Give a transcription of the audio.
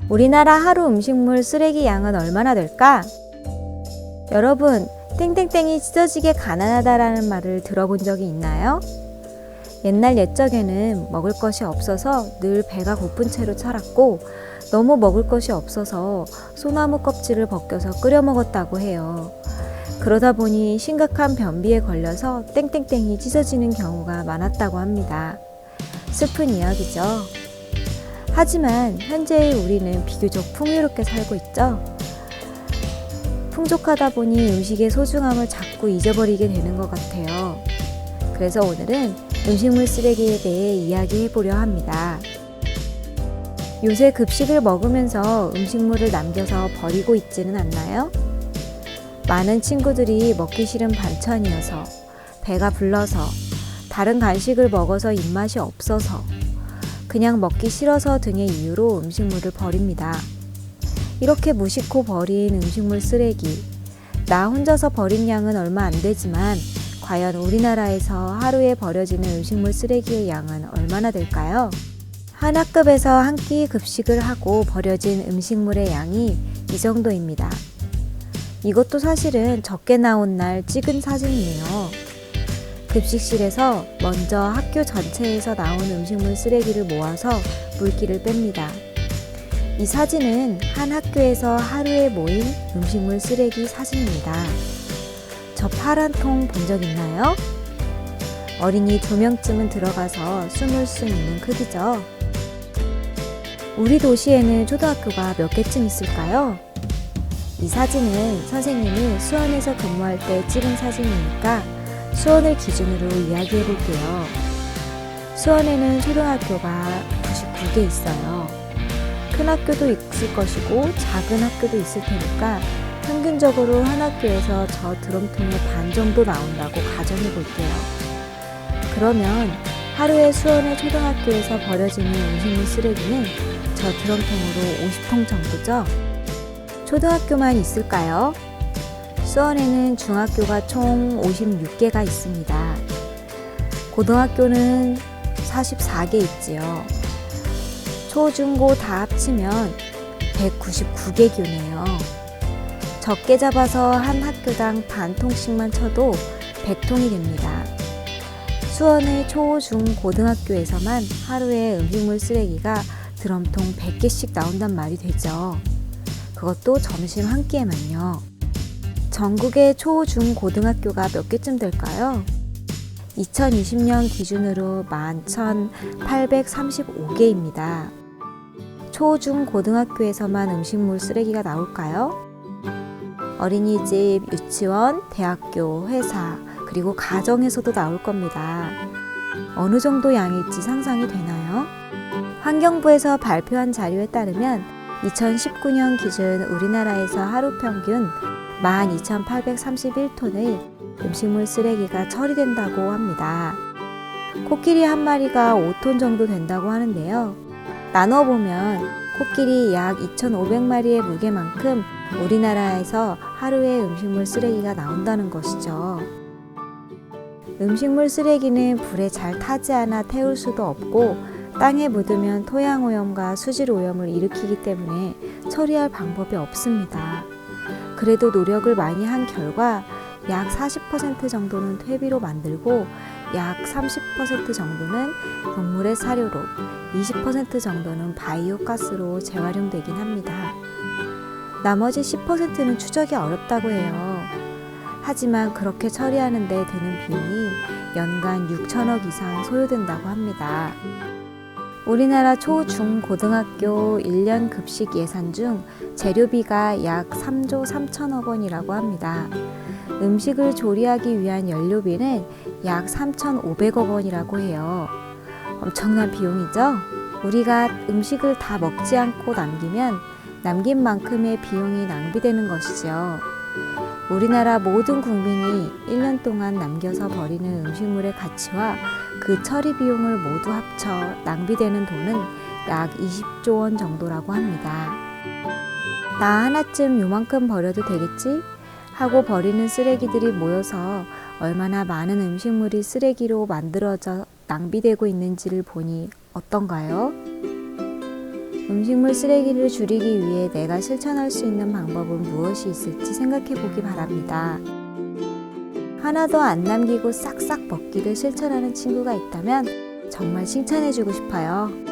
우리나라 하루 음식물 쓰레기 양은 얼마나 될까? 여러분, 땡땡땡이 찢어지게 가난하다라는 말을 들어본 적이 있나요? 옛날 옛적에는 먹을 것이 없어서 늘 배가 고픈 채로 살았고, 너무 먹을 것이 없어서 소나무 껍질을 벗겨서 끓여 먹었다고 해요. 그러다 보니 심각한 변비에 걸려서 땡땡땡이 찢어지는 경우가 많았다고 합니다. 슬픈 이야기죠. 하지만 현재의 우리는 비교적 풍요롭게 살고 있죠. 풍족하다 보니 음식의 소중함을 자꾸 잊어버리게 되는 것 같아요. 그래서 오늘은 음식물 쓰레기에 대해 이야기해 보려 합니다. 요새 급식을 먹으면서 음식물을 남겨서 버리고 있지는 않나요? 많은 친구들이 먹기 싫은 반찬이어서, 배가 불러서, 다른 간식을 먹어서 입맛이 없어서, 그냥 먹기 싫어서 등의 이유로 음식물을 버립니다. 이렇게 무심코 버린 음식물 쓰레기, 나 혼자서 버린 양은 얼마 안 되지만 과연 우리나라에서 하루에 버려지는 음식물 쓰레기의 양은 얼마나 될까요? 한 학급에서 한 끼 급식을 하고 버려진 음식물의 양이 이 정도입니다. 이것도 사실은 적게 나온 날 찍은 사진이에요. 급식실에서 먼저 학교 전체에서 나온 음식물 쓰레기를 모아서 물기를 뺍니다. 이 사진은 한 학교에서 하루에 모인 음식물 쓰레기 사진입니다. 저 파란 통 본 적 있나요? 어린이 2명쯤은 들어가서 숨을 수 있는 크기죠. 우리 도시에는 초등학교가 몇 개쯤 있을까요? 이 사진은 선생님이 수원에서 근무할 때 찍은 사진이니까 수원을 기준으로 이야기해 볼게요. 수원에는 초등학교가 99개 있어요. 큰 학교도 있을 것이고 작은 학교도 있을 테니까 평균적으로 한 학교에서 저 드럼통의 반 정도 나온다고 가정해 볼게요. 그러면 하루에 수원의 초등학교에서 버려지는 음식물 쓰레기는 저 드럼통으로 50통 정도죠? 초등학교만 있을까요? 수원에는 중학교가 총 56개가 있습니다. 고등학교는 44개 있지요. 초, 중, 고 다 합치면 199개 교네요. 적게 잡아서 한 학교당 반 통씩만 쳐도 100통이 됩니다. 수원의 초, 중, 고등학교에서만 하루에 음식물 쓰레기가 드럼통 100개씩 나온단 말이 되죠. 그것도 점심 한 끼에만요. 전국의 초, 중, 고등학교가 몇 개쯤 될까요? 2020년 기준으로 11,835개입니다. 초, 중, 고등학교에서만 음식물 쓰레기가 나올까요? 어린이집, 유치원, 대학교, 회사, 그리고 가정에서도 나올 겁니다. 어느 정도 양일지 상상이 되나요? 환경부에서 발표한 자료에 따르면 2019년 기준 우리나라에서 하루 평균 12,831톤의 음식물 쓰레기가 처리된다고 합니다. 코끼리 한 마리가 5톤 정도 된다고 하는데요. 나눠보면 코끼리 약 2,500마리의 무게만큼 우리나라에서 하루에 음식물 쓰레기가 나온다는 것이죠. 음식물 쓰레기는 불에 잘 타지 않아 태울 수도 없고 땅에 묻으면 토양 오염과 수질 오염을 일으키기 때문에 처리할 방법이 없습니다. 그래도 노력을 많이 한 결과 약 40% 정도는 퇴비로 만들고 약 30% 정도는 동물의 사료로, 20% 정도는 바이오 가스로 재활용되긴 합니다. 나머지 10%는 추적이 어렵다고 해요. 하지만 그렇게 처리하는 데 드는 비용이 연간 6천억 이상 소요된다고 합니다. 우리나라 초, 중, 고등학교 1년 급식 예산 중 재료비가 약 3조 3천억 원이라고 합니다. 음식을 조리하기 위한 연료비는 약 3,500억 원이라고 해요. 엄청난 비용이죠? 우리가 음식을 다 먹지 않고 남기면 남긴 만큼의 비용이 낭비되는 것이죠. 우리나라 모든 국민이 1년 동안 남겨서 버리는 음식물의 가치와 그 처리 비용을 모두 합쳐 낭비되는 돈은 약 20조 원 정도라고 합니다. 나 하나쯤 요만큼 버려도 되겠지? 하고 버리는 쓰레기들이 모여서 얼마나 많은 음식물이 쓰레기로 만들어져 낭비되고 있는지를 보니 어떤가요? 음식물 쓰레기를 줄이기 위해 내가 실천할 수 있는 방법은 무엇이 있을지 생각해 보기 바랍니다. 하나도 안 남기고 싹싹 먹기를 실천하는 친구가 있다면 정말 칭찬해 주고 싶어요.